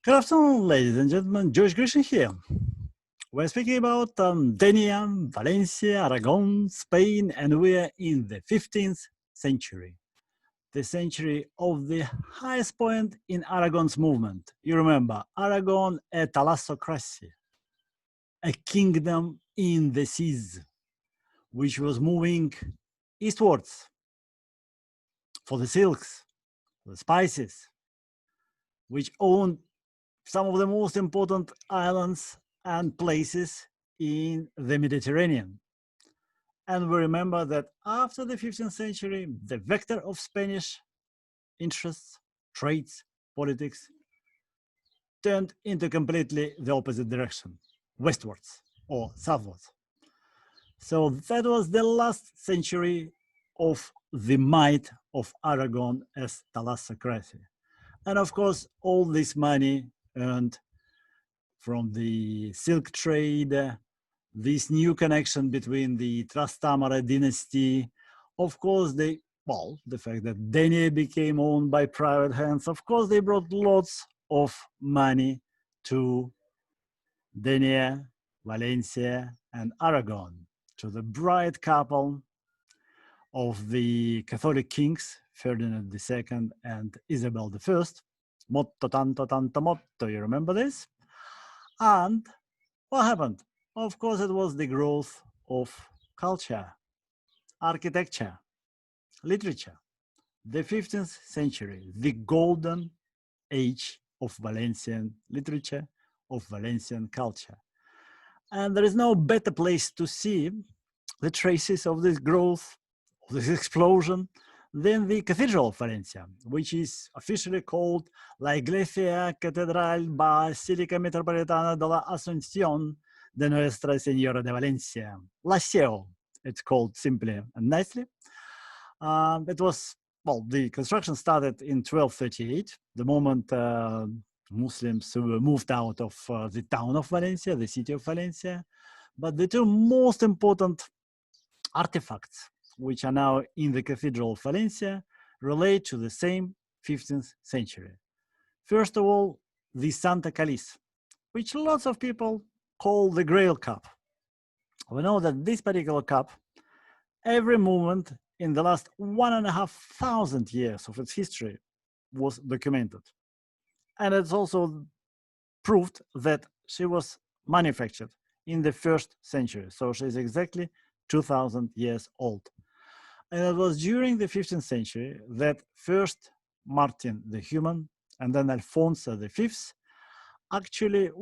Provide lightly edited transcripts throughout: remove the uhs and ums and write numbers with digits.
Good afternoon, ladies and gentlemen. George Grisham here. We're speaking about Dénia, Valencia, Aragon, Spain, and we're in the 15th century, the century of the highest point in Aragon's movement. You remember, Aragon, a thalassocracy, a kingdom in the seas, which was moving eastwards for the silks, the spices, which owned some of the most important islands and places in the Mediterranean. And we remember that after the 15th century, the vector of Spanish interests, trades, politics turned into completely the opposite direction, westwards or southwards. So that was the last century of the might of Aragon as thalassocracy. And of course, all this money earned from the silk trade, this new connection between the Trastámara Dynasty, of course, the fact that Dénia became owned by private hands, of course, they brought lots of money to Dénia, Valencia, and Aragon, to the bride couple of the Catholic kings, Ferdinand II and Isabella I. Motto, tanto, tanto, motto, you remember this? And what happened? Of course, it was the growth of culture, architecture, literature. The 15th century, the golden age of Valencian literature, of Valencian culture. And there is no better place to see the traces of this growth, of this explosion, than the Cathedral of Valencia, which is officially called La Iglesia Catedral Basílica Metropolitana de la Asunción de Nuestra Señora de Valencia. La SEO, it's called simply and nicely. It was, the construction started in 1238, the moment Muslims were moved out of the town of Valencia, the city of Valencia. But the two most important artifacts which are now in the Cathedral of Valencia relate to the same 15th century. First of all, the Santa Calice, which lots of people call the Grail Cup. We know that this particular cup, every movement in the last 1,500 years of its history was documented. And it's also proved that she was manufactured in the 1st century. So she's exactly 2,000 years old. And it was during the 15th century that first Martin the Human and then Alfonso V actually,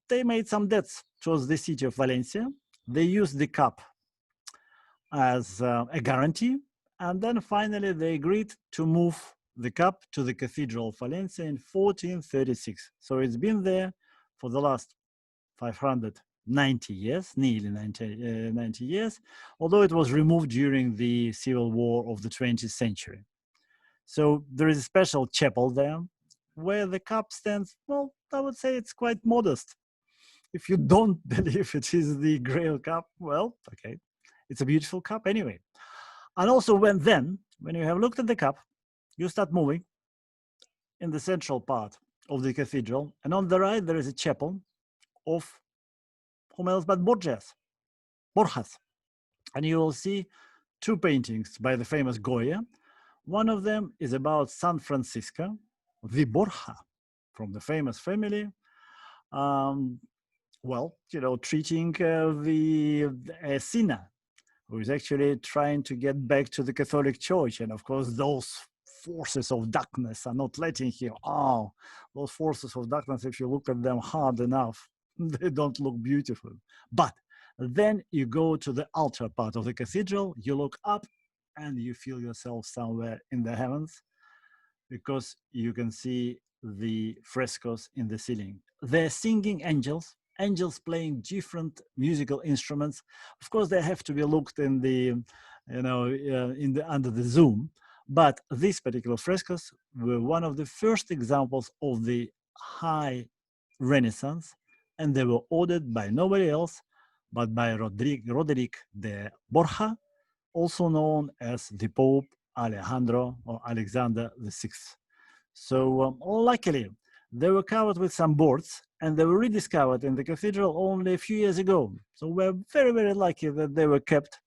they made some debts towards the city of Valencia. They used the cup as a guarantee. And then finally they agreed to move the cup to the Cathedral of Valencia in 1436. So it's been there for the last 590 years, nearly 90 years, although it was removed during the Civil War of the 20th century. So there is a special chapel there where the cup stands, I would say it's quite modest. If you don't believe it is the Grail Cup, okay, it's a beautiful cup anyway. And also when you have looked at the cup, you start moving in the central part of the cathedral, and on the right there is a chapel of whom else but Borgias, Borjas. And you will see two paintings by the famous Goya. One of them is about San Francisco, the Borja, from the famous family, treating the sinner who is actually trying to get back to the Catholic Church. And of course, those forces of darkness are not letting him. Those forces of darkness, if you look at them hard enough, they don't look beautiful. But then you go to the altar part of the cathedral, you look up and you feel yourself somewhere in the heavens because you can see the frescoes in the ceiling. They're singing angels playing different musical instruments. Of course, they have to be looked in the, under the zoom. But these particular frescoes were one of the first examples of the high Renaissance, and they were ordered by nobody else but by Roderick de Borja, also known as the Pope Alejandro or Alexander VI. So luckily, They were covered with some boards, and they were rediscovered in the cathedral only a few years ago. So we're very, very lucky that they were kept,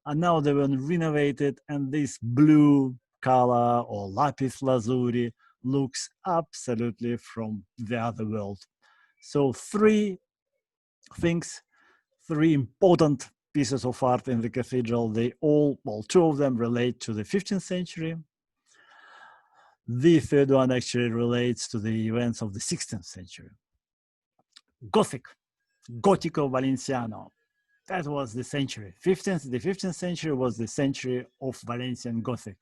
and now they were renovated, and this blue color or lapis lazuli looks absolutely from the other world. So three things, three important pieces of art in the cathedral. They all, well, two of them relate to the 15th century. The third one actually relates to the events of the 16th century. Gothic, Gotico Valenciano. That was the century. The 15th century was the century of Valencian Gothic.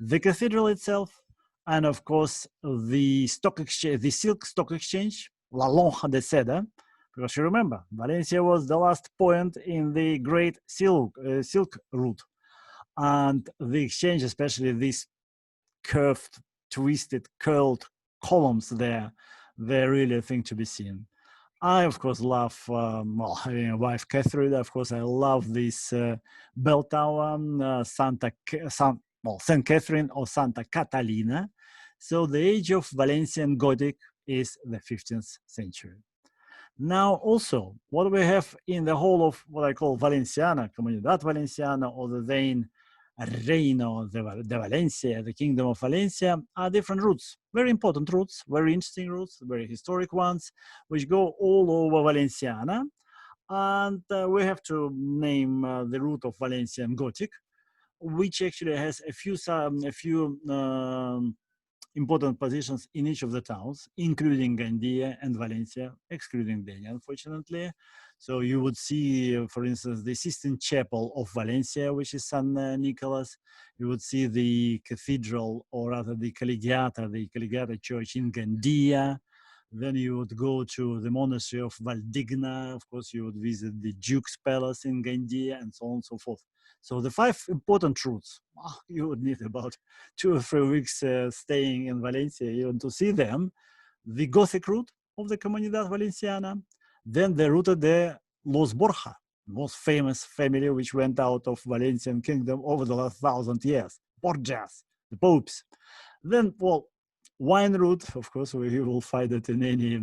The cathedral itself, and of course the stock exchange, the silk stock exchange, La Lonja de Seda, because you remember, Valencia was the last point in the great silk route. And the exchange, especially these curved, twisted, curled columns there, they're really a thing to be seen. I, of course, love, well, having a wife, Catherine, of course, I love this bell tower, St. Catherine or Santa Catalina. So the age of Valencian Gothic is the 15th century. Now, also, what we have in the whole of what I call Valenciana, Comunidad Valenciana, or the then Reino de Valencia, the Kingdom of Valencia, are different routes, very important routes, very interesting routes, very historic ones, which go all over Valenciana. And we have to name the route of Valencian Gothic, which actually has a few important positions in each of the towns, including Gandia and Valencia, excluding Dénia, unfortunately. So you would see, for instance, the Sistine Chapel of Valencia, which is San Nicholas. You would see the cathedral, or rather the Collegiata church in Gandia. Then you would go to the monastery of Valdigna. Of course, you would visit the Duke's Palace in Gandia, and so on and so forth. So the 5 important routes, you would need about 2 or 3 weeks staying in Valencia even to see them. The Gothic route of the Comunidad Valenciana, then the Ruta de los Borja, most famous family which went out of Valencian kingdom over the last 1,000 years, Borgias, the popes. Then, well, wine route, of course, we will find it in any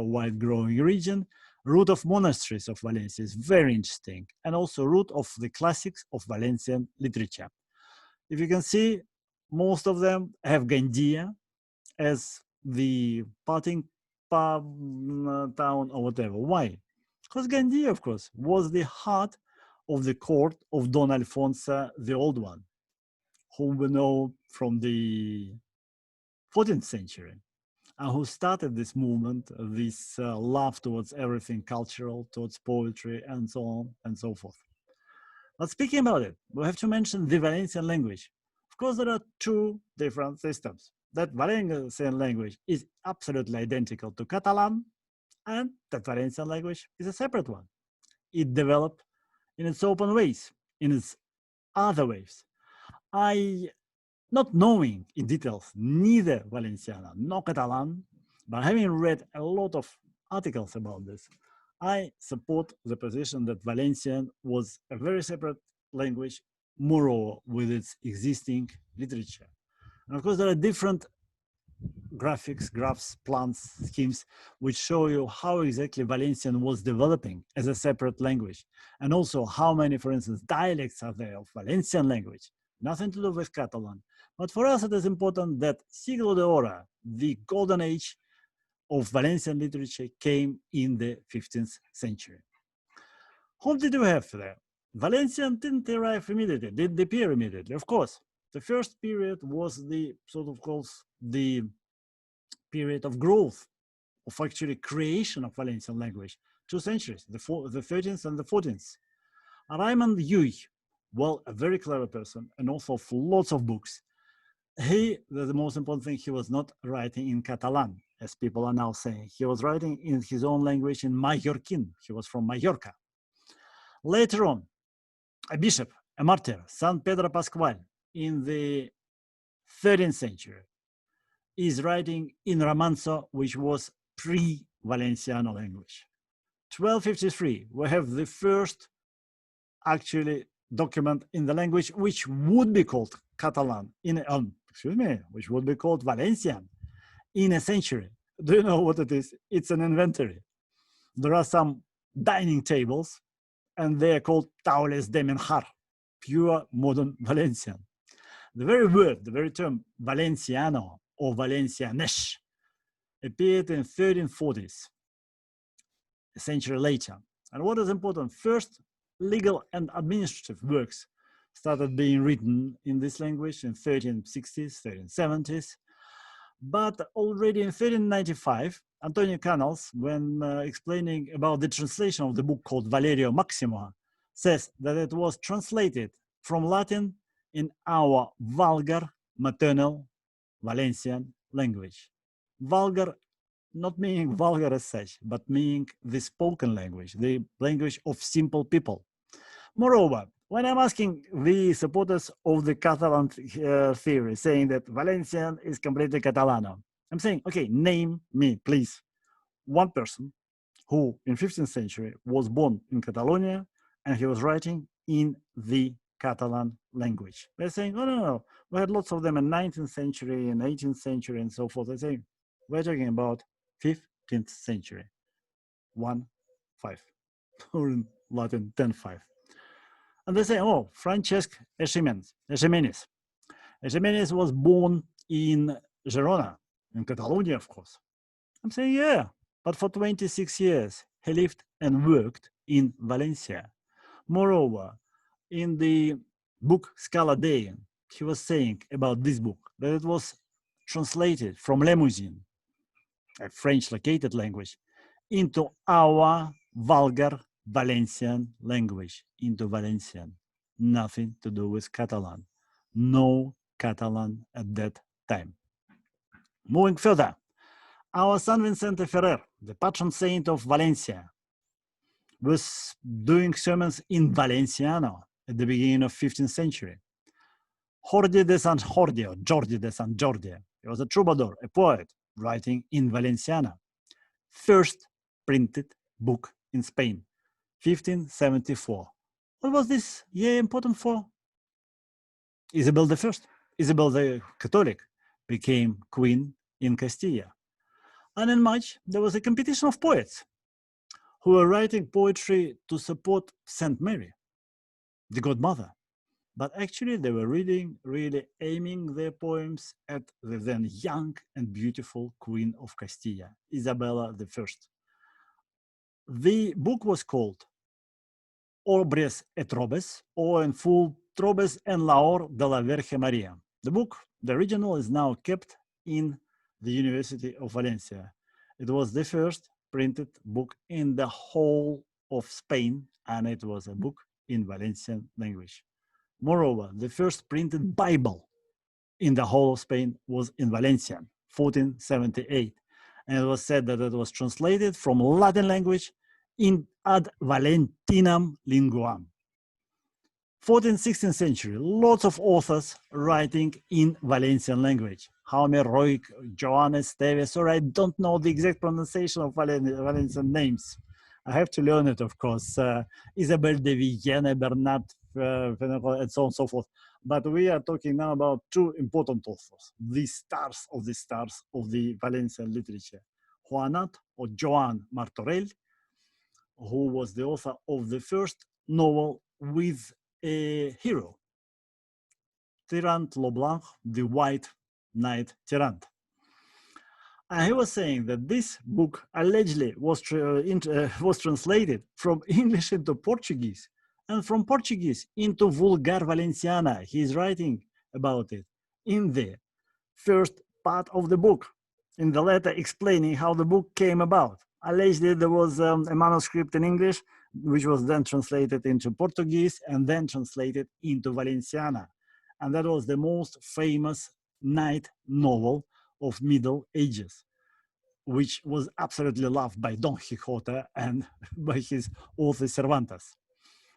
wine growing region. Route of monasteries of Valencia is very interesting, and also route of the classics of Valencian literature. If you can see, most of them have Gandia as the parting town or whatever. Why? Because Gandia, of course, was the heart of the court of Don Alfonso the Old One, whom we know from the 14th century, and who started this movement, this love towards everything cultural, towards poetry, and so on and so forth. But speaking about it, we have to mention the Valencian language. Of course, there are 2 different systems. That Valencian language is absolutely identical to Catalan, and that Valencian language is a separate one. It developed in its open ways, in its other ways. Not knowing in details neither Valenciana nor Catalan, but having read a lot of articles about this, I support the position that Valencian was a very separate language, moreover with its existing literature. And of course, there are different graphics, graphs, plans, schemes, which show you how exactly Valencian was developing as a separate language, and also how many, for instance, dialects are there of Valencian language. Nothing to do with Catalan. But for us, it is important that Siglo de Oro, the golden age of Valencian literature, came in the 15th century. Whom did we have there? Valencian didn't arrive immediately, didn't appear immediately, of course. The first period was the sort of course the period of growth, of actually creation of Valencian language. 2 centuries, the 13th and the 14th. Raymond Llull, well, a very clever person, and author of lots of books. The most important thing, he was not writing in Catalan, as people are now saying. He was writing in his own language, in Mallorquin. He was from Mallorca. Later on, a bishop, a martyr, San Pedro Pascual, in the 13th century, is writing in Romanzo, which was pre-Valenciano language. 1253, we have the first actually document in the language which would be called Catalan, which would be called Valencian in a century. Do you know what it is? It's an inventory. There are some dining tables, and they are called taules de menjar, pure modern Valencian. The very word, the very term Valenciano or Valencianesh appeared in 1340s, a century later. And what is important, first legal and administrative works started being written in this language in 1360s, 1370s. But already in 1395, Antonio Canals, when explaining about the translation of the book called Valerio Maximo, says that it was translated from Latin in our vulgar maternal Valencian language. Vulgar, not meaning vulgar as such, but meaning the spoken language, the language of simple people. Moreover, when I'm asking the supporters of the Catalan theory, saying that Valencian is completely Catalano, I'm saying, okay, name me, please, one person who in 15th century was born in Catalonia and he was writing in the Catalan language. They're saying, oh, no, we had lots of them in 19th century and 18th century and so forth. They're saying, we're talking about 15th century, 1-5, or in Latin, 10-5. And they say, oh, Francesc Eiximenis. Eiximenis was born in Girona, in Catalonia, of course. I'm saying, yeah, but for 26 years, he lived and worked in Valencia. Moreover, in the book Scala Dei, he was saying about this book that it was translated from Limousin, a French located language, into our vulgar Valencian language, into Valencian. Nothing to do with Catalan. No Catalan at that time. Moving further, our San Vicente Ferrer, the patron saint of Valencia, was doing sermons in Valenciano at the beginning of 15th century. Jordi de San Jordi, or Jordi de San Jordi, he was a troubadour, a poet, writing in Valenciana. First printed book in Spain, 1574. What was this year important for? Isabel I, Isabel the Catholic, became queen in Castilla. And in March, there was a competition of poets who were writing poetry to support Saint Mary, the godmother. But actually, they were really aiming their poems at the then young and beautiful Queen of Castilla, Isabella I. The book was called Obres et Robes, or in full, Trobes en l'Or de la Verge Maria. The book, the original, is now kept in the University of Valencia. It was the first printed book in the whole of Spain, and it was a book in Valencian language. Moreover, the first printed Bible in the whole of Spain was in Valencian, 1478. And it was said that it was translated from Latin language in ad Valentinam linguam. 14th, 16th century, lots of authors writing in Valencian language. Jaume Roig, Joan Esteves, sorry, I don't know the exact pronunciation of Valencian names. I have to learn it, of course. Isabel de Villena, Bernat, and so on and so forth. But we are talking now about two important authors, the stars of the Valencian literature. Juanat, or Joan Martorell, who was the author of the first novel with a hero, Tirant Leblanc, the White Knight Tirant. And he was saying that this book allegedly was translated from English into Portuguese, and from Portuguese into Vulgar Valenciana. He's writing about it in the first part of the book, in the letter explaining how the book came about. Allegedly, there was a manuscript in English, which was then translated into Portuguese and then translated into Valenciana. And that was the most famous knight novel of Middle Ages, which was absolutely loved by Don Quixote and by his author Cervantes.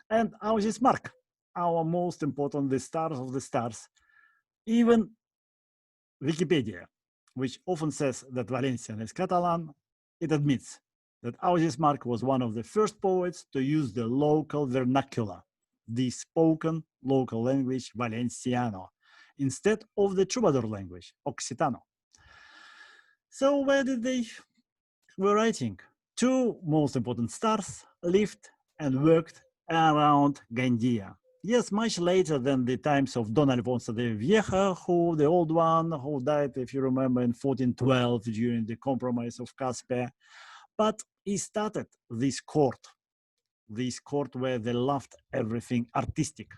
And Ausias Marc, our most important, the stars of the stars. Even Wikipedia, which often says that Valencian is Catalan, it admits that Ausias Marc was one of the first poets to use the local vernacular, the spoken local language Valenciano, instead of the troubadour language, Occitano. So where did they were writing? Two most important stars lived and worked around Gandia. Yes, much later than the times of Don Alfonso the Viejo, who the old one, who died, if you remember, in 1412 during the Compromise of Caspe. But he started this court where they loved everything artistic,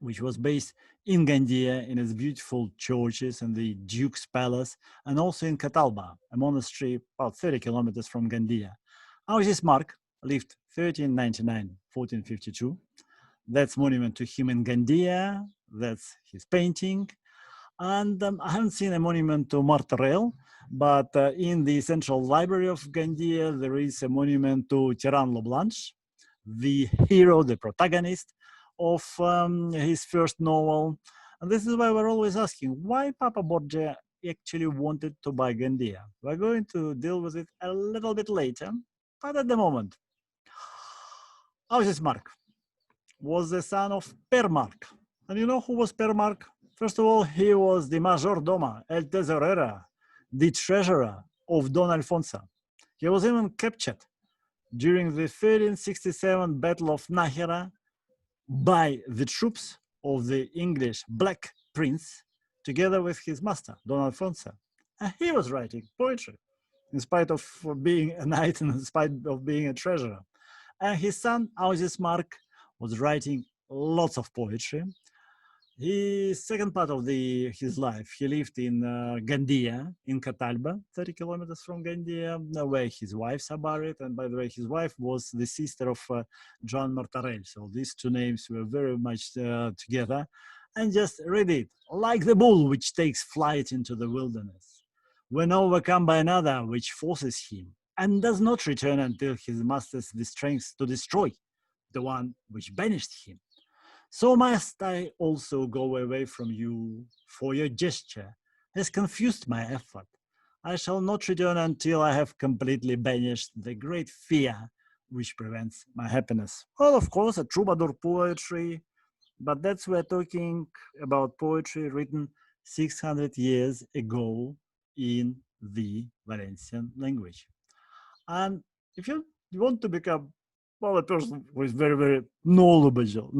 which was based in Gandia, in its beautiful churches and the Duke's Palace, and also in Catalba, a monastery about 30 kilometers from Gandia. Ausias Mark lived 1399-1452. That's monument to him in Gandia. That's his painting. And I haven't seen a monument to Martorell, but in the Central Library of Gandia, there is a monument to Tirant Leblanche, the hero, the protagonist of his first novel. And this is why we're always asking, why Papa Borgia actually wanted to buy Gandia. We're going to deal with it a little bit later, but at the moment, Ausias Mark was the son of Per Mark. And you know who was Per Mark? First of all, he was the majordoma, el tesorera, the treasurer of Don Alfonso. He was even captured during the 1367 Battle of Nájera by the troops of the English Black Prince, together with his master, Don Alfonso. And he was writing poetry, in spite of being a knight and in spite of being a treasurer. And his son, Ausias Mark, was writing lots of poetry. His second part of his life, he lived in Gandia, in Catalba, 30 kilometers from Gandia, where his wives are buried. And by the way, his wife was the sister of Joan Martorell. So these two names were very much together. And just read it, like the bull which takes flight into the wilderness, when overcome by another which forces him, and does not return until his masters the strength to destroy the one which banished him. So must I also go away from you, for your gesture has confused my effort. I shall not return until I have completely banished the great fear which prevents my happiness. Well, of course, a troubadour poetry, but that's we're talking about poetry written 600 years ago in the Valencian language. And if you want to become a person who is very, very knowledgeable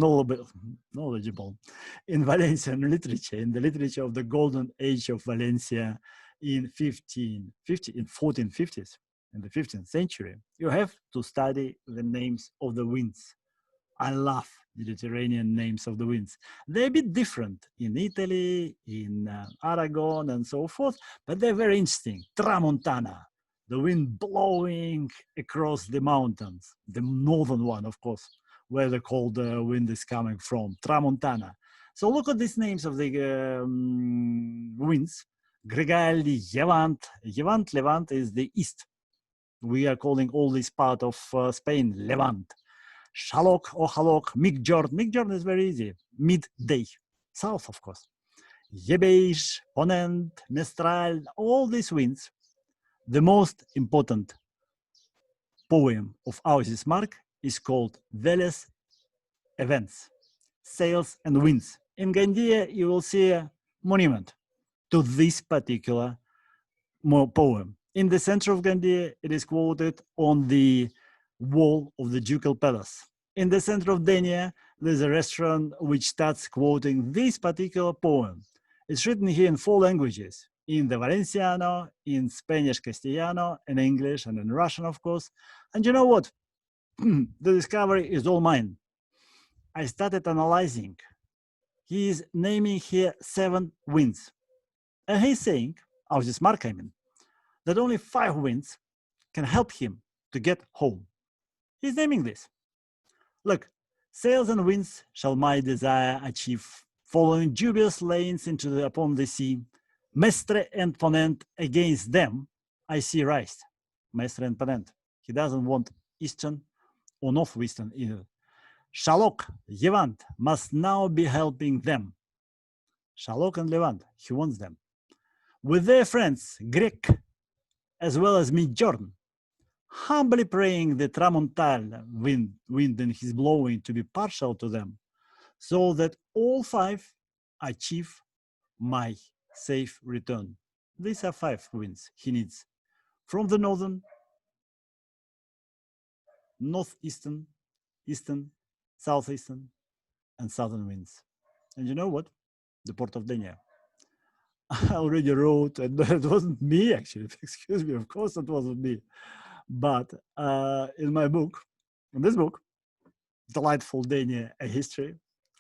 in Valencian literature, in the literature of the golden age of Valencia in 1450s, in the 15th century, you have to study the names of the winds. I love Mediterranean names of the winds. They're a bit different in Italy, in Aragon, and so forth, but they're very interesting. Tramontana, the wind blowing across the mountains, the northern one, of course, where the cold wind is coming from, Tramontana. So look at these names of the winds. Gregali, Levant, Levant is the east. We are calling all this part of Spain Levant. Shalok or Halok, Migjorn is very easy, midday, south, of course. Yebeish, Ponent, Mestral, all these winds. The most important poem of Ausias Mark is called Veles Events, Sails and Winds. In Gandia, you will see a monument to this particular poem. In the center of Gandia, it is quoted on the wall of the Ducal Palace. In the center of Dénia, there's a restaurant which starts quoting this particular poem. It's written here in 4 languages, in the Valenciano, in Spanish Castellano, in English, and in Russian, of course. And you know what? The discovery is all mine. I started analyzing. He is naming here 7 winds. And he's saying, Ausias Mark, I mean, that only 5 winds can help him to get home. He's naming this. Look, sails and winds shall my desire achieve, following dubious lanes upon the sea. Mestre and Ponent, against them I see rise. Mestre and Ponent. He doesn't want eastern or northwestern either. Shalok, Levant must now be helping them. Shalok and Levant, he wants them. With their friends, Greek, as well as Midjorn, humbly praying the Tramontal wind and his blowing to be partial to them, so that all 5 achieve my safe return. These are 5 winds he needs from the northern, northeastern, eastern, southeastern, and southern winds. And you know what? The port of Dénia. I already wrote, and it wasn't me actually, excuse me, of course it wasn't me. But in my book, in this book, Delightful Dénia, A History,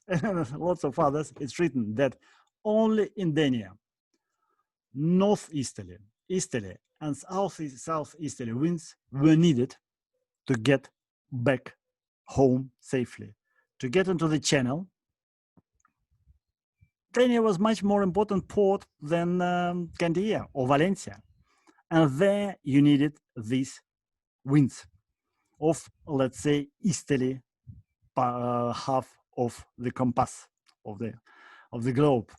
and lots of others, it's written that only in Dénia, northeasterly, easterly, and southeasterly winds were needed to get back home safely. To get into the channel, Dénia was much more important port than Gandia or Valencia. And there you needed these winds of, let's say, easterly half of the compass of the globe.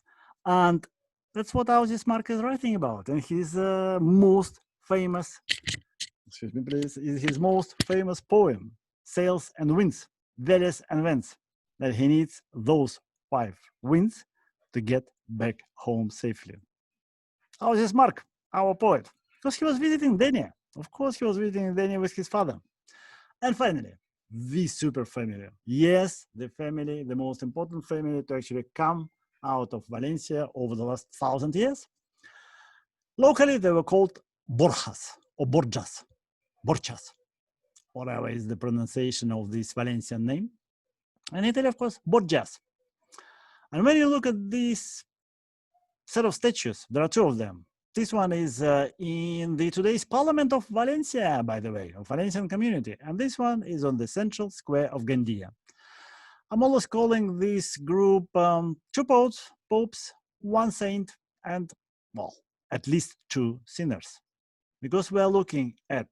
And that's what Mark is writing about. And his most famous, excuse me please, is his most famous poem, Sails and Winds, Valleys and Vents, that he needs those 5 winds to get back home safely. Mark, our poet, because he was visiting Dénia. Of course, he was visiting Dénia with his father. And finally, the super family. Yes, the family, the most important family to actually come out of Valencia over the last 1,000 years. Locally, they were called Borjas or Borjas, Borchas, whatever is the pronunciation of this Valencian name. And in Italy, of course, Borgias. And when you look at this set of statues, there are 2 of them. This one is in the today's Parliament of Valencia, by the way, of Valencian community. And this one is on the central square of Gandia. I'm always calling this group 2 popes, 1 saint, and, well, at least 2 sinners. Because we are looking at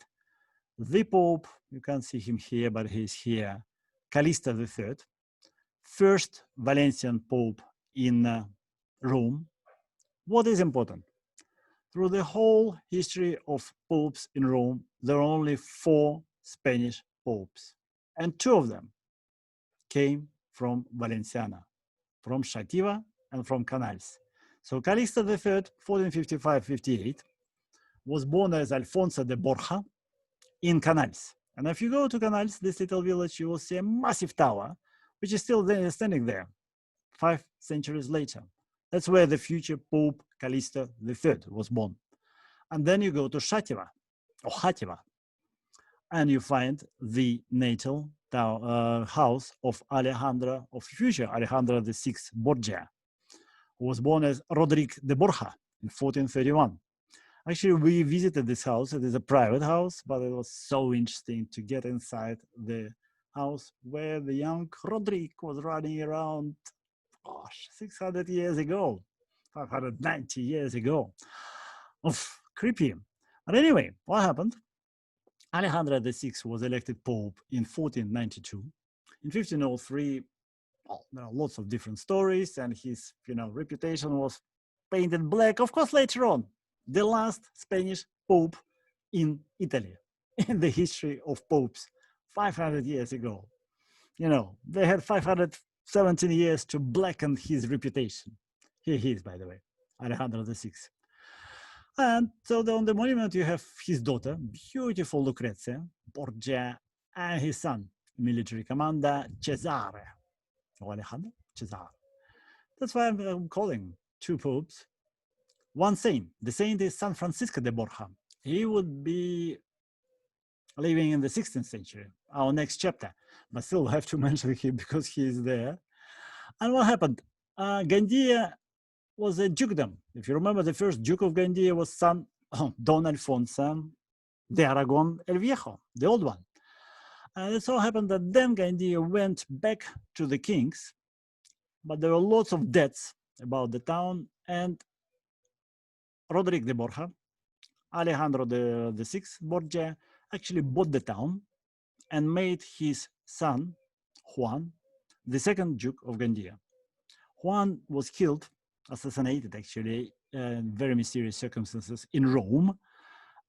the Pope, you can't see him here, but he's here, Calista III, first Valencian Pope in Rome. What is important? Through the whole history of popes in Rome, there are only 4 Spanish popes, and 2 of them came from Valenciana, from Xàtiva and from Canals. So Calixto III, 1455-58, was born as Alfonso de Borja in Canals. And if you go to Canals, this little village, you will see a massive tower, which is still there, standing there 5 centuries later. That's where the future Pope Calixto III was born. And then you go to Xàtiva, or Xàtiva, and you find the natal house of Alejandro, of future Alejandro VI Borgia, who was born as Roderick de Borja in 1431. Actually, we visited this house. It is a private house, but it was so interesting to get inside the house where the young Roderick was running around, gosh, 600 years ago, 590 years ago. Oof, creepy. But anyway, what happened? Alejandro VI was elected Pope in 1492. In 1503, well, there are lots of different stories, and his reputation was painted black. Of course, later on, the last Spanish Pope in Italy, in the history of popes, 500 years ago. They had 517 years to blacken his reputation. Here he is, by the way, Alejandro VI. And so on the monument, you have his daughter, beautiful Lucrezia, Borgia, and his son, military commander, Cesare. Or Alejandro? Cesare. That's why I'm calling 2 popes, 1 saint. The saint is San Francisco de Borja. He would be living in the 16th century, our next chapter. But still have to mention him because he is there. And what happened? Gandia was a dukedom. If you remember, the first Duke of Gandia was son Don Alfonso de Aragon el Viejo, the old one. And it so happened that then Gandia went back to the kings, but there were lots of debts about the town, and Roderick de Borja, Alejandro the Sixth Borgia, actually bought the town and made his son, Juan, the second Duke of Gandia. Juan was killed, assassinated actually, in very mysterious circumstances in Rome,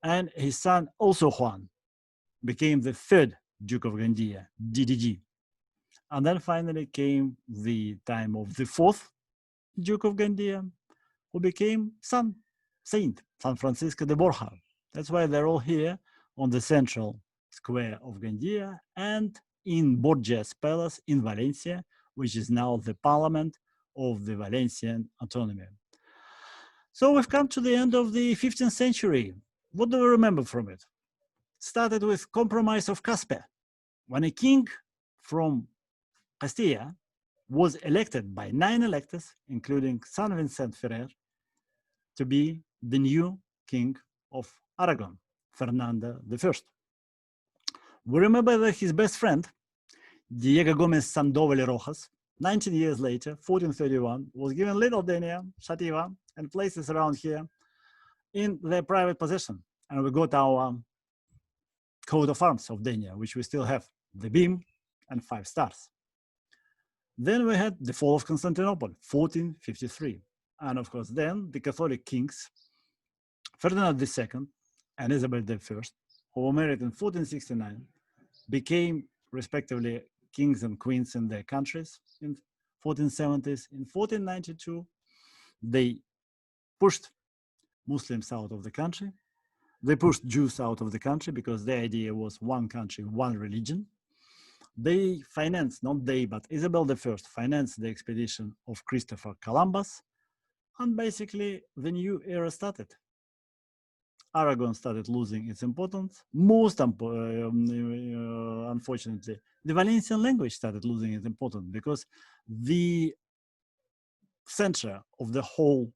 and his son, also Juan, became the third Duke of Gandia, DDG. And then finally came the time of the 4th Duke of Gandia, who became son saint, San Francisco de Borja. That's why they're all here on the central square of Gandia and in Borgia's palace in Valencia, which is now the parliament of the Valencian autonomy. So we've come to the end of the 15th century. What do we remember from it? Started with Compromise of Caspe, when a king from Castilla was elected by 9 electors, including San Vicente Ferrer, to be the new king of Aragon, Ferdinand I. We remember that his best friend, Diego Gomez Sandoval and Rojas, 19 years later, 1431, was given little Dénia, Xàtiva, and places around here in their private possession. And we got our coat of arms of Dénia, which we still have, the beam and 5 stars. Then we had the fall of Constantinople, 1453. And of course, then the Catholic kings, Ferdinand II and Isabella I, who were married in 1469, became respectively kings and queens in their countries in 1470s. In 1492, they pushed Muslims out of the country. They pushed Jews out of the country because the idea was one country, one religion. They financed, not they, but Isabella I financed the expedition of Christopher Columbus, and basically the new era started. Aragon started losing its importance. Most unfortunately, the Valencian language started losing its importance because the center of the whole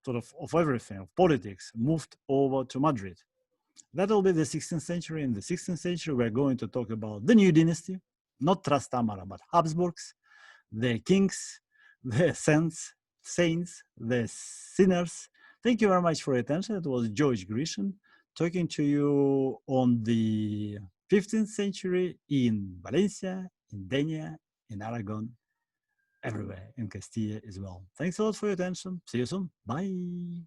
of everything, of politics, moved over to Madrid. That will be the 16th century. In the 16th century, we're going to talk about the new dynasty, not Trastámara, but Habsburgs, the kings, the saints, the sinners. Thank you very much for your attention. It was George Grisham talking to you on the 15th century in Valencia, in Dénia, in Aragon, everywhere, in Castilla as well. Thanks a lot for your attention. See you soon. Bye.